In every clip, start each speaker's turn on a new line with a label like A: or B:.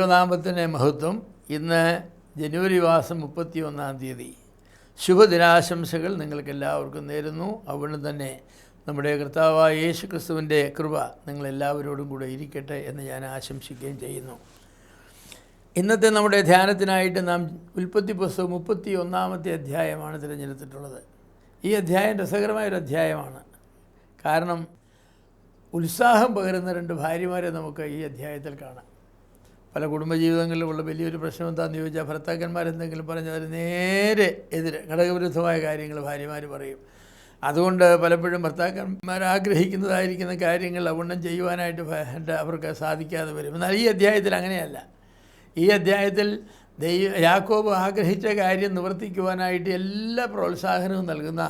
A: ദൈവനാമത്തിന് മഹത്വം. ഇന്ന് ജനുവരി മാസം 31-ാം തീയതി. ശുഭദിനാശംസകൾ നിങ്ങൾക്കെല്ലാവർക്കും നേരുന്നു. അതുകൊണ്ട് തന്നെ നമ്മുടെ കർത്താവായ യേശു ക്രിസ്തുവിൻ്റെ കൃപ നിങ്ങളെല്ലാവരോടും കൂടെ ഇരിക്കട്ടെ എന്ന് ഞാൻ ആശംസിക്കുകയും ചെയ്യുന്നു. ഇന്നത്തെ നമ്മുടെ ധ്യാനത്തിനായിട്ട് നാം ഉൽപ്പത്തി പുസ്തകം 31-ാമത്തെ അധ്യായമാണ് തിരഞ്ഞെടുത്തിട്ടുള്ളത്. ഈ അധ്യായം രസകരമായൊരു അധ്യായമാണ്. കാരണം ഉത്സാഹം പകരുന്ന രണ്ട് ഭാര്യമാരെ നമുക്ക് ഈ അധ്യായത്തിൽ കാണാം. പല കുടുംബജീവിതങ്ങളിലുമുള്ള വലിയൊരു പ്രശ്നം എന്താണെന്ന് ചോദിച്ചാൽ, ഭർത്താക്കന്മാരെന്തെങ്കിലും പറഞ്ഞാൽ അതിന് നേരെ എതിരെ ഘടകവിരുദ്ധമായ കാര്യങ്ങൾ ഭാര്യമാർ പറയും. അതുകൊണ്ട് പലപ്പോഴും ഭർത്താക്കന്മാർ ആഗ്രഹിക്കുന്നതായിരിക്കുന്ന കാര്യങ്ങൾ അവണ്ണം ചെയ്യുവാനായിട്ട് അവർക്ക് സാധിക്കാതെ വരും. എന്നാൽ ഈ അധ്യായത്തിൽ അങ്ങനെയല്ല. ഈ അധ്യായത്തിൽ യാക്കോബ് ആഗ്രഹിച്ച കാര്യം നിവർത്തിക്കുവാനായിട്ട് എല്ലാ പ്രോത്സാഹനവും നൽകുന്ന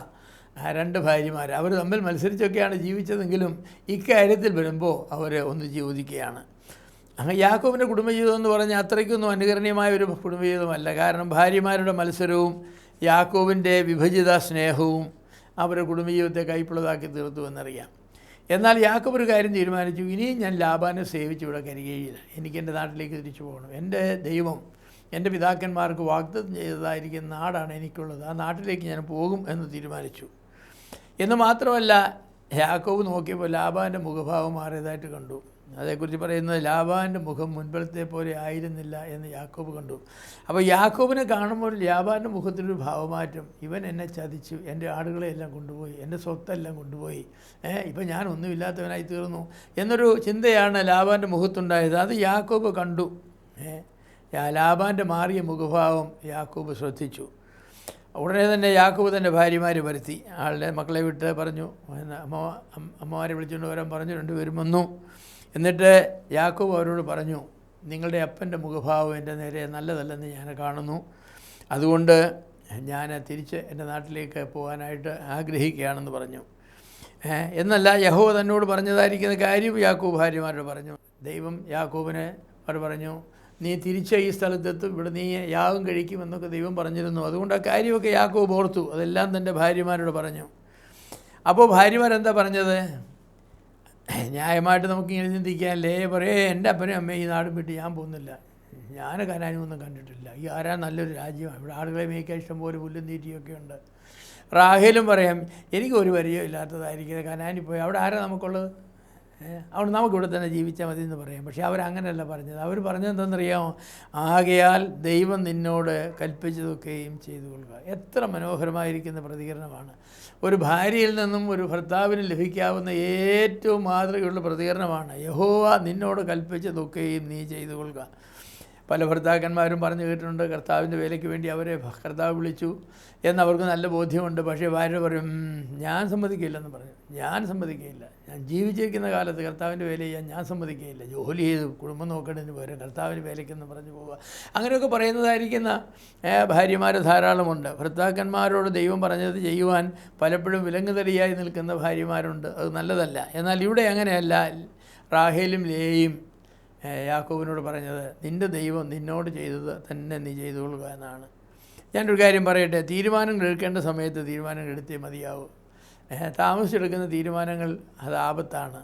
A: രണ്ട് ഭാര്യമാർ. അവർ തമ്മിൽ മത്സരിച്ചൊക്കെയാണ് ജീവിച്ചതെങ്കിലും ഇക്കാര്യത്തിൽ വരുമ്പോൾ അവർ ഒന്ന് ചോദിക്കുകയാണ്. അങ്ങനെ യാക്കോബിൻ്റെ കുടുംബജീവിതം എന്ന് പറഞ്ഞാൽ അത്രയ്ക്കൊന്നും അനുകരണീയമായ ഒരു കുടുംബജീവിതമല്ല. കാരണം ഭാര്യമാരുടെ മത്സരവും യാക്കോബിൻ്റെ വിഭജിത സ്നേഹവും അവരുടെ കുടുംബജീവിതത്തെ കൈപ്പുള്ളതാക്കി തീർത്തു എന്നറിയാം. എന്നാൽ യാക്കോബ് ഒരു കാര്യം തീരുമാനിച്ചു, ഇനിയും ഞാൻ ലാബാനെ സേവിച്ച് ഇവിടെ കരികയില്ല. എനിക്ക് എൻ്റെ നാട്ടിലേക്ക് തിരിച്ചു പോകണം. എൻ്റെ ദൈവം എൻ്റെ പിതാക്കന്മാർക്ക് വാഗ്ദത്തം ചെയ്തതായിരിക്കുന്ന നാടാണ് എനിക്കുള്ളത്. ആ നാട്ടിലേക്ക് ഞാൻ പോകും എന്ന് തീരുമാനിച്ചു. എന്ന് മാത്രമല്ല, യാക്കോബ് നോക്കിയപ്പോൾ ലാബാൻ്റെ മുഖഭാവം മാറിയതായിട്ട് കണ്ടു. അതേക്കുറിച്ച് പറയുന്നത്, ലാബാൻ്റെ മുഖം മുൻപത്തെ പോലെ ആയിരുന്നില്ല എന്ന് യാക്കോബ് കണ്ടു. അപ്പോൾ യാക്കോബിനെ കാണുമ്പോൾ ലാബാൻ്റെ മുഖത്തിലൊരു ഭാവമാറ്റം. ഇവൻ എന്നെ ചതിച്ചു, എൻ്റെ ആടുകളെയെല്ലാം കൊണ്ടുപോയി, എൻ്റെ സ്വത്തെല്ലാം കൊണ്ടുപോയി, ഇപ്പം ഞാൻ ഒന്നുമില്ലാത്തവനായി തീർന്നു എന്നൊരു ചിന്തയാണ് ലാബാൻ്റെ മുഖത്തുണ്ടായത്. അത് യാക്കോബ് കണ്ടു. ലാബാൻ്റെ മാറിയ മുഖഭാവം യാക്കോബ് ശ്രദ്ധിച്ചു. ഉടനെ തന്നെ യാക്കോബ് തൻ്റെ ഭാര്യമാർ വരുത്തി. ആളുടെ മക്കളെ വിട്ട് പറഞ്ഞു, അമ്മമാരെ വിളിച്ചുകൊണ്ട് വരാൻ പറഞ്ഞു. രണ്ടുപേരും വന്നു. എന്നിട്ട് യാക്കോബ് അവരോട് പറഞ്ഞു, നിങ്ങളുടെ അപ്പൻ്റെ മുഖഭാവം എൻ്റെ നേരെ നല്ലതല്ലെന്ന് ഞാൻ കാണുന്നു. അതുകൊണ്ട് ഞാൻ തിരിച്ച് എൻ്റെ നാട്ടിലേക്ക് പോകാനായിട്ട് ആഗ്രഹിക്കുകയാണെന്ന് പറഞ്ഞു. എന്നല്ല, യഹോവ തന്നോട് പറഞ്ഞതായിരിക്കുന്ന കാര്യം യാക്കോബ് ഭാര്യമാരോട് പറഞ്ഞു. ദൈവം യാക്കോബിനെ അവർ പറഞ്ഞു, നീ തിരിച്ച് ഈ സ്ഥലത്തെത്തും, ഇവിടെ നീ യാഗം കഴിക്കുമെന്നൊക്കെ ദൈവം പറഞ്ഞിരുന്നു. അതുകൊണ്ട് ആ കാര്യമൊക്കെ യാക്കോബ് ഓർത്തു. അതെല്ലാം തൻ്റെ ഭാര്യമാരോട് പറഞ്ഞു. അപ്പോൾ ഭാര്യമാരെന്താ പറഞ്ഞത്? ന്യായമായിട്ട് നമുക്കിങ്ങനെ ചിന്തിക്കാൻ, പറയേ എൻ്റെ അപ്പനും അമ്മയും ഈ നാടും വിട്ട് ഞാൻ പോകുന്നില്ല, ഞാൻ കനാനുമൊന്നും കണ്ടിട്ടില്ല, ഈ ആരാ നല്ലൊരു രാജ്യമാണ്, ഇവിടെ ആളുകളെ മേയ്ക്കാൻ ഇഷ്ടംപോലെ പുല്ലും തീറ്റിയൊക്കെ ഉണ്ട്. റാഹേലും പറയാം, എനിക്കൊരു പരിചയം ഇല്ലാത്തതായിരിക്കുന്നത് കനാനിൽ പോയി, അവിടെ ആരാ നമുക്കുള്ളത്, അവിടെ നമുക്കിവിടെ തന്നെ ജീവിച്ചാൽ മതി എന്ന് പറയാം. പക്ഷേ അവരങ്ങനെയല്ല പറഞ്ഞത്. അവർ പറഞ്ഞത് എന്താണെന്നറിയാമോ? ആകയാൽ ദൈവം നിന്നോട് കൽപ്പിച്ചതൊക്കെയും ചെയ്തു കൊള്ളുക. എത്ര മനോഹരമായിരിക്കുന്ന പ്രതികരണമാണ്! ഒരു ഭാര്യയിൽ നിന്നും ഒരു ഭർത്താവിന് ലഭിക്കാവുന്ന ഏറ്റവും മാതൃകയുള്ള പ്രതികരണമാണ്, യഹോവ നിന്നോട് കൽപ്പിച്ചതൊക്കെയും നീ ചെയ്തു കൊള്ളുക. പല ഭർത്താക്കന്മാരും പറഞ്ഞു കേട്ടിട്ടുണ്ട്, കർത്താവിൻ്റെ വേലയ്ക്ക് വേണ്ടി അവരെ കർത്താവ് വിളിച്ചു എന്നവർക്ക് നല്ല ബോധ്യമുണ്ട്. പക്ഷേ ഭാര്യ പറയും, ഞാൻ സമ്മതിക്കില്ലെന്ന് പറഞ്ഞു. ഞാൻ സമ്മതിക്കുകയില്ല, ഞാൻ ജീവിച്ചിരിക്കുന്ന കാലത്ത് കർത്താവിൻ്റെ വേല ചെയ്യാൻ ഞാൻ സമ്മതിക്കുകയില്ല, ജോലി ചെയ്ത് കുടുംബം നോക്കേണ്ടതിന് പകരം കർത്താവിൻ്റെ വേലയ്ക്കെന്ന് പറഞ്ഞു പോവുക. അങ്ങനെയൊക്കെ പറയുന്നതായിരിക്കുന്ന ഭാര്യമാർ ധാരാളമുണ്ട്. ഭർത്താക്കന്മാരോട് ദൈവം പറഞ്ഞത് ചെയ്യുവാൻ പലപ്പോഴും വിലങ്ങുതടിയായി നിൽക്കുന്ന ഭാര്യമാരുണ്ട്. അത് നല്ലതല്ല. എന്നാൽ ഇവിടെ അങ്ങനെയല്ല. റാഹേലും ലേയും യാക്കോബിനോട് പറഞ്ഞത്, നിൻ്റെ ദൈവം നിന്നോട് ചെയ്തത് തന്നെ നീ ചെയ്തുകൊള്ളുക എന്നാണ്. ഞാനൊരു കാര്യം പറയട്ടെ, തീരുമാനങ്ങൾ എടുക്കേണ്ട സമയത്ത് തീരുമാനങ്ങൾ എടുത്തേ മതിയാവും. താമസിച്ചെടുക്കുന്ന തീരുമാനങ്ങൾ അത് ആപത്താണ്.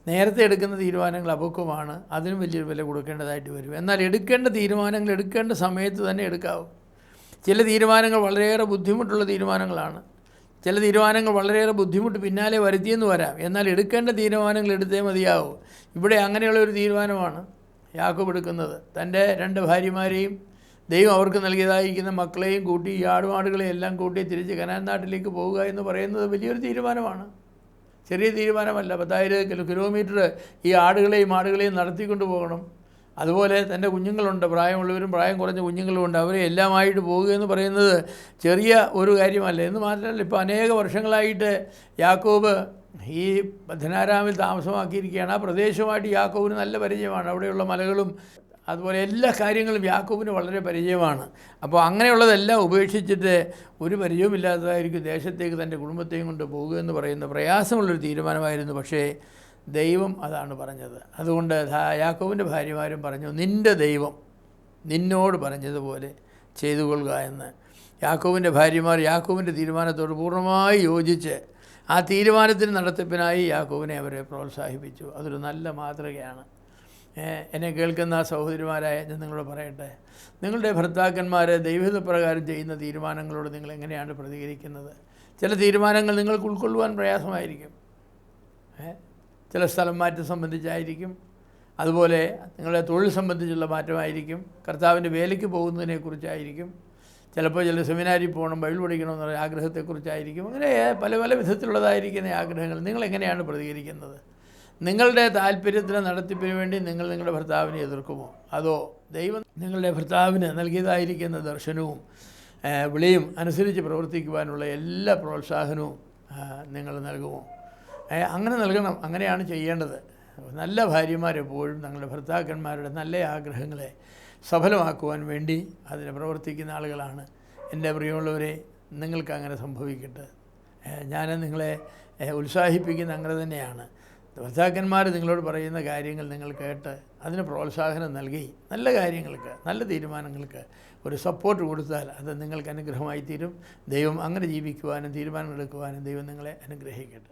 A: നേരത്തെ എടുക്കുന്ന തീരുമാനങ്ങൾ അപക്വമാണ്. അതിനും വലിയൊരു വില കൊടുക്കേണ്ടതായിട്ട് വരും. എന്നാൽ എടുക്കേണ്ട തീരുമാനങ്ങൾ എടുക്കേണ്ട സമയത്ത് തന്നെ എടുക്കാവും. ചില തീരുമാനങ്ങൾ വളരെയേറെ ബുദ്ധിമുട്ടുള്ള തീരുമാനങ്ങളാണ്. ചില തീരുമാനങ്ങൾ വളരെയേറെ ബുദ്ധിമുട്ട് പിന്നാലെ വരുത്തിയെന്ന് വരാം. എന്നാൽ എടുക്കേണ്ട തീരുമാനങ്ങൾ എടുത്തേ മതിയാവും. ഇവിടെ അങ്ങനെയുള്ള ഒരു തീരുമാനമാണ് യാക്കോബ് എടുക്കുന്നത്. തൻ്റെ രണ്ട് ഭാര്യമാരെയും ദൈവം അവർക്ക് നൽകിയതായിരിക്കുന്ന മക്കളെയും കൂട്ടി, ഈ ആടുമാടുകളെയും എല്ലാം കൂട്ടി തിരിച്ച് കനാൻ നാട്ടിലേക്ക് പോവുക എന്ന് പറയുന്നത് വലിയൊരു തീരുമാനമാണ്. ചെറിയ തീരുമാനമല്ല. 10,000 കിലോമീറ്റർ ഈ ആടുകളെയും മാടുകളെയും നടത്തിക്കൊണ്ട് പോകണം. അതുപോലെ തൻ്റെ കുഞ്ഞുങ്ങളുണ്ട്, പ്രായമുള്ളവരും പ്രായം കുറഞ്ഞ കുഞ്ഞുങ്ങളുമുണ്ട്. അവരെ എല്ലാമായിട്ട് പോവുക എന്ന് പറയുന്നത് ചെറിയ ഒരു കാര്യമല്ല. എന്ന് മാത്രമല്ല, ഇപ്പോൾ അനേക വർഷങ്ങളായിട്ട് യാക്കോബ് ഈ പദ്ദൻഅരാമിൽ താമസമാക്കിയിരിക്കുകയാണ്. ആ പ്രദേശമായിട്ട് യാക്കോബിന് നല്ല പരിചയമാണ്. അവിടെയുള്ള മലകളും അതുപോലെ എല്ലാ കാര്യങ്ങളും യാക്കോബിന് വളരെ പരിചയമാണ്. അപ്പോൾ അങ്ങനെയുള്ളതെല്ലാം ഉപേക്ഷിച്ചിട്ട് ഒരു പരിചയമില്ലാത്തതായിരിക്കും ദേശത്തേക്ക് തൻ്റെ കുടുംബത്തെയും കൊണ്ട് പോകുക എന്ന് പറയുന്ന പ്രയാസമുള്ളൊരു തീരുമാനമായിരുന്നു. പക്ഷേ ദൈവം അതാണ് പറഞ്ഞത്. അതുകൊണ്ട് യാക്കോബിൻ്റെ ഭാര്യമാരും പറഞ്ഞു, നിൻ്റെ ദൈവം നിന്നോട് പറഞ്ഞതുപോലെ ചെയ്തു കൊള്ളുക എന്ന്. യാക്കോബിൻ്റെ ഭാര്യമാർ യാക്കോബിൻ്റെ തീരുമാനത്തോട് പൂർണ്ണമായി യോജിച്ച് ആ തീരുമാനത്തിന് നടത്തിപ്പിനായി യാക്കോബിനെ അവരെ പ്രോത്സാഹിപ്പിച്ചു. അതൊരു നല്ല മാതൃകയാണ്. എന്നെ കേൾക്കുന്ന സഹോദരിമാരായ ഞാൻ നിങ്ങളോട് പറയട്ടെ, നിങ്ങളുടെ ഭർത്താക്കന്മാർ ദൈവഹിതപ്രകാരം ചെയ്യുന്ന തീരുമാനങ്ങളോട് നിങ്ങൾ എങ്ങനെയാണ് പ്രതികരിക്കുന്നത്? ചില തീരുമാനങ്ങൾ നിങ്ങൾക്ക് ഉൾക്കൊള്ളുവാൻ പ്രയാസമായിരിക്കും. ചില സ്ഥലം മാറ്റം സംബന്ധിച്ചായിരിക്കും, അതുപോലെ നിങ്ങളുടെ തൊഴിൽ സംബന്ധിച്ചുള്ള മാറ്റമായിരിക്കും, കർത്താവിൻ്റെ വേലയ്ക്ക് പോകുന്നതിനെക്കുറിച്ചായിരിക്കും, ചിലപ്പോൾ ചില സെമിനാരിൽ പോകണം, ബൈബിൾ പഠിക്കണമെന്നുള്ള ആഗ്രഹത്തെക്കുറിച്ചായിരിക്കും. അങ്ങനെ പല പല വിധത്തിലുള്ളതായിരിക്കുന്ന ആഗ്രഹങ്ങൾ. നിങ്ങളെങ്ങനെയാണ് പ്രതികരിക്കുന്നത്? നിങ്ങളുടെ താല്പര്യത്തിന് നടത്തിപ്പിന് വേണ്ടി നിങ്ങൾ നിങ്ങളുടെ ഭർത്താവിനെ എതിർക്കുമോ? അതോ ദൈവം നിങ്ങളുടെ ഭർത്താവിന് നൽകിയതായിരിക്കുന്ന ദർശനവും വിളിയും അനുസരിച്ച് പ്രവർത്തിക്കുവാനുള്ള എല്ലാ പ്രോത്സാഹനവും നിങ്ങൾ നൽകുമോ? അങ്ങനെ നൽകണം. അങ്ങനെയാണ് ചെയ്യേണ്ടത്. നല്ല ഭാര്യമാരെപ്പോഴും തങ്ങളുടെ ഭർത്താക്കന്മാരുടെ നല്ല ആഗ്രഹങ്ങളെ സഫലമാക്കുവാൻ വേണ്ടി അതിന് പ്രവർത്തിക്കുന്ന ആളുകളാണ്. എൻ്റെ പ്രിയമുള്ളവരെ, നിങ്ങൾക്ക് അങ്ങനെ സംഭവിക്കട്ടെ. ഞാൻ നിങ്ങളെ ഉത്സാഹിപ്പിക്കുന്ന അങ്ങനെ തന്നെയാണ്. ഭർത്താക്കന്മാർ നിങ്ങളോട് പറയുന്ന കാര്യങ്ങൾ നിങ്ങൾ കേട്ട് അതിന് പ്രോത്സാഹനം നൽകി നല്ല കാര്യങ്ങൾക്ക്, നല്ല തീരുമാനങ്ങൾക്ക് ഒരു സപ്പോർട്ട് കൊടുത്താൽ അത് നിങ്ങൾക്ക് അനുഗ്രഹമായി തീരും. ദൈവം അങ്ങനെ ജീവിക്കുവാനും തീരുമാനങ്ങളെടുക്കുവാനും ദൈവം നിങ്ങളെ അനുഗ്രഹിക്കട്ടെ.